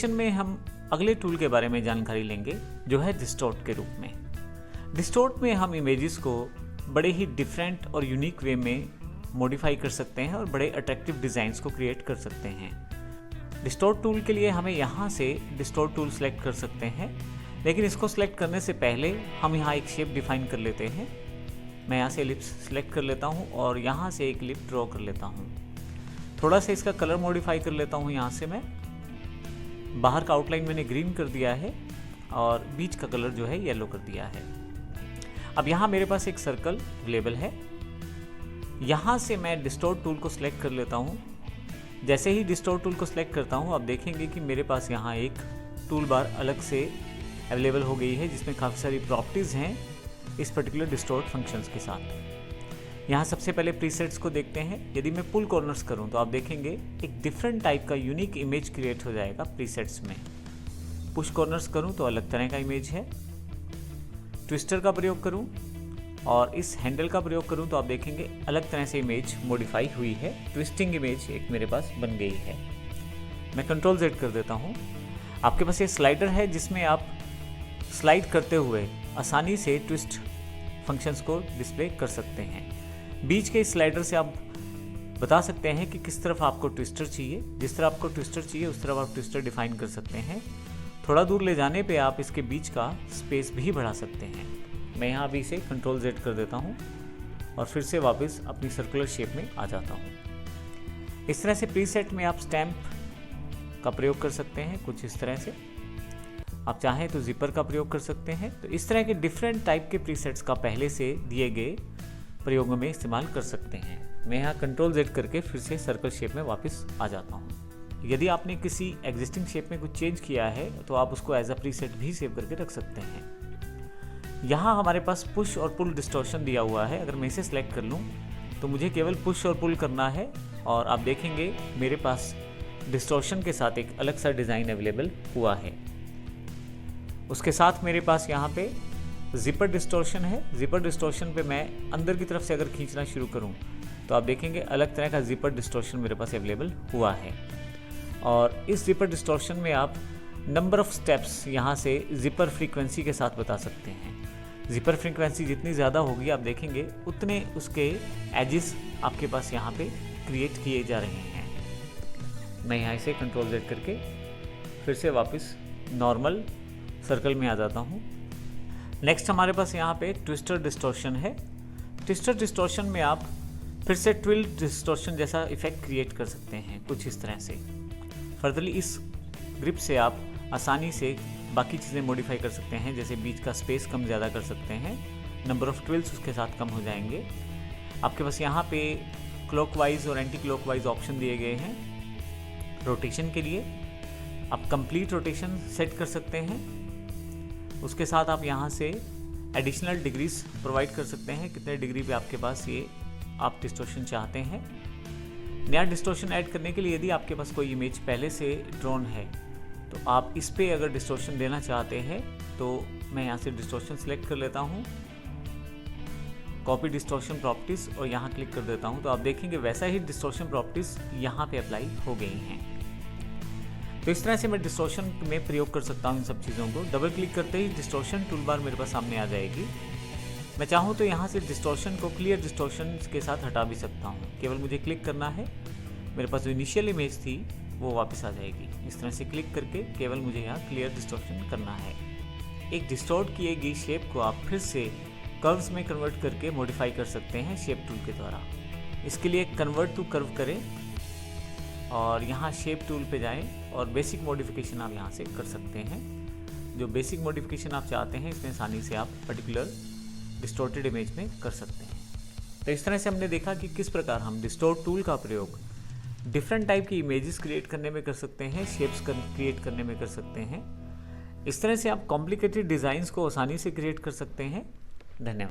में हम अगले टूल के बारे में जानकारी लेंगे जो है डिस्टॉर्ट के रूप में। डिस्टॉर्ट में हम इमेजेस को बड़े ही डिफरेंट और यूनिक वे में मॉडिफाई कर सकते हैं और बड़े अट्रैक्टिव डिज़ाइंस को क्रिएट कर सकते हैं। डिस्टॉर्ट टूल के लिए हमें यहाँ से डिस्टॉर्ट टूल सेलेक्ट कर सकते हैं, लेकिन इसको सेलेक्ट करने से पहले हम यहाँ एक शेप डिफाइन कर लेते हैं। मैं यहाँ से एलिप्स सेलेक्ट कर लेता हूँ और यहाँ से एक लिप ड्रॉ कर लेता हूँ। थोड़ा सा इसका कलर मॉडिफाई कर लेता हूँ। यहाँ से मैं बाहर का आउटलाइन मैंने ग्रीन कर दिया है और बीच का कलर जो है येलो कर दिया है। अब यहाँ मेरे पास एक सर्कल अवेलेबल है। यहाँ से मैं डिस्टॉर्ट टूल को सिलेक्ट कर लेता हूँ। जैसे ही डिस्टॉर्ट टूल को सिलेक्ट करता हूँ आप देखेंगे कि मेरे पास यहाँ एक टूल बार अलग से अवेलेबल हो गई है, जिसमें काफ़ी सारी प्रॉपर्टीज़ हैं इस पर्टिकुलर डिस्टॉर्ट फंक्शंस के साथ। यहाँ सबसे पहले प्रीसेट्स को देखते हैं। यदि मैं पुल कॉर्नर्स करूँ तो आप देखेंगे एक डिफरेंट टाइप का यूनिक इमेज क्रिएट हो जाएगा प्रीसेट्स में। पुश कॉर्नर्स करूँ तो अलग तरह का इमेज है। ट्विस्टर का प्रयोग करूँ और इस हैंडल का प्रयोग करूँ तो आप देखेंगे अलग तरह से इमेज मॉडिफाई हुई है। ट्विस्टिंग इमेज एक मेरे पास बन गई है। मैं कंट्रोल Z कर देता हूँ। आपके पास ये स्लाइडर है जिसमें आप स्लाइड करते हुए आसानी से ट्विस्ट फंक्शंस को डिस्प्ले कर सकते हैं। बीच के स्लाइडर से आप बता सकते हैं कि किस तरफ आपको ट्विस्टर चाहिए। जिस तरह आपको ट्विस्टर चाहिए उस तरफ आप ट्विस्टर डिफाइन कर सकते हैं। थोड़ा दूर ले जाने पे आप इसके बीच का स्पेस भी बढ़ा सकते हैं। मैं यहाँ अभी इसे कंट्रोल Z कर देता हूँ और फिर से वापस अपनी सर्कुलर शेप में आ जाता हूँ। इस तरह से प्रीसेट में आप स्टैम्प का प्रयोग कर सकते हैं। कुछ इस तरह से आप चाहें तो जिपर का प्रयोग कर सकते हैं। तो इस तरह के डिफरेंट टाइप के प्रीसेट्स का पहले से दिए गए प्रयोगों में इस्तेमाल कर सकते हैं। मैं यहाँ कंट्रोल Z करके फिर से सर्कल शेप में वापस आ जाता हूँ। यदि आपने किसी एग्जिस्टिंग शेप में कुछ चेंज किया है तो आप उसको एज अ प्रीसेट भी सेव करके रख सकते हैं। यहाँ हमारे पास पुश और पुल डिस्टॉर्शन दिया हुआ है। अगर मैं इसे सेलेक्ट कर लूँ तो मुझे केवल पुश और पुल करना है और आप देखेंगे मेरे पास डिस्टॉर्शन के साथ एक अलग सा डिज़ाइन अवेलेबल हुआ है। उसके साथ मेरे पास यहाँ पे जिपर डिस्टॉर्शन है। जिपर डिस्टॉर्शन पे मैं अंदर की तरफ से अगर खींचना शुरू करूँ तो आप देखेंगे अलग तरह का जिपर डिस्टॉर्शन मेरे पास अवेलेबल हुआ है। और इस जिपर डिस्टॉर्शन में आप नंबर ऑफ स्टेप्स यहाँ से जिपर फ्रीक्वेंसी के साथ बता सकते हैं। जिपर फ्रीक्वेंसी जितनी ज़्यादा होगी आप देखेंगे उतने उसके एजेस आपके पास यहाँ पे क्रिएट किए जा रहे हैं। मैं यहाँ से कंट्रोल Z करके फिर से वापस नॉर्मल सर्कल में आ जाता हूँ। नेक्स्ट हमारे पास यहाँ पे ट्विस्टर डिस्टॉर्शन है। ट्विस्टर डिस्टॉर्शन में आप फिर से ट्विल डिस्टॉर्शन जैसा इफेक्ट क्रिएट कर सकते हैं कुछ इस तरह से। फर्दरली इस ग्रिप से आप आसानी से बाकी चीज़ें मॉडिफाई कर सकते हैं, जैसे बीच का स्पेस कम ज़्यादा कर सकते हैं। नंबर ऑफ ट्विल्स उसके साथ कम हो जाएंगे। आपके पास यहाँ पे क्लॉकवाइज और एंटी क्लॉकवाइज ऑप्शन दिए गए हैं। रोटेशन के लिए आप कंप्लीट रोटेशन सेट कर सकते हैं। उसके साथ आप यहाँ से एडिशनल डिग्रीज प्रोवाइड कर सकते हैं, कितने डिग्री पे आपके पास ये आप डिस्टॉर्शन चाहते हैं। नया डिस्टॉर्शन ऐड करने के लिए यदि आपके पास कोई इमेज पहले से ड्रॉन है तो आप इस पे अगर डिस्टॉर्शन देना चाहते हैं तो मैं यहाँ से डिस्टॉर्शन सेलेक्ट कर लेता हूँ, कॉपी डिस्टॉर्शन प्रॉपर्टीज़ और यहाँ क्लिक कर देता हूँ। तो आप देखेंगे वैसा ही डिस्टॉर्शन प्रॉपर्टीज़ यहाँ पे अप्लाई हो गई हैं। तो इस तरह से मैं डिस्टॉर्शन में प्रयोग कर सकता हूँ इन सब चीज़ों को। डबल क्लिक करते ही डिस्टॉर्शन टूल बार मेरे पास सामने आ जाएगी। मैं चाहूँ तो यहाँ से डिस्टॉर्शन को क्लियर डिस्टॉर्शन के साथ हटा भी सकता हूँ। केवल मुझे क्लिक करना है, मेरे पास जो इनिशियल इमेज थी वो वापस आ जाएगी। इस तरह से क्लिक करके केवल मुझे यहाँ क्लियर डिस्टॉर्शन करना है। एक डिस्टॉर्ट किए गई शेप को आप फिर से कर्व्स में कन्वर्ट करके मॉडिफाई कर सकते हैं शेप टूल के द्वारा। इसके लिए कन्वर्ट टू कर्व करें और यहाँ शेप टूल पे जाएं और बेसिक मॉडिफिकेशन आप यहाँ से कर सकते हैं। जो बेसिक मॉडिफिकेशन आप चाहते हैं इसमें आसानी से आप पर्टिकुलर डिस्टॉर्टेड इमेज में कर सकते हैं। तो इस तरह से हमने देखा कि किस प्रकार हम डिस्टॉर्ट टूल का प्रयोग डिफरेंट टाइप की इमेजेस क्रिएट करने में कर सकते हैं, शेप्स क्रिएट करने में कर सकते हैं। इस तरह से आप कॉम्प्लिकेटेड डिज़ाइंस को आसानी से क्रिएट कर सकते हैं। धन्यवाद।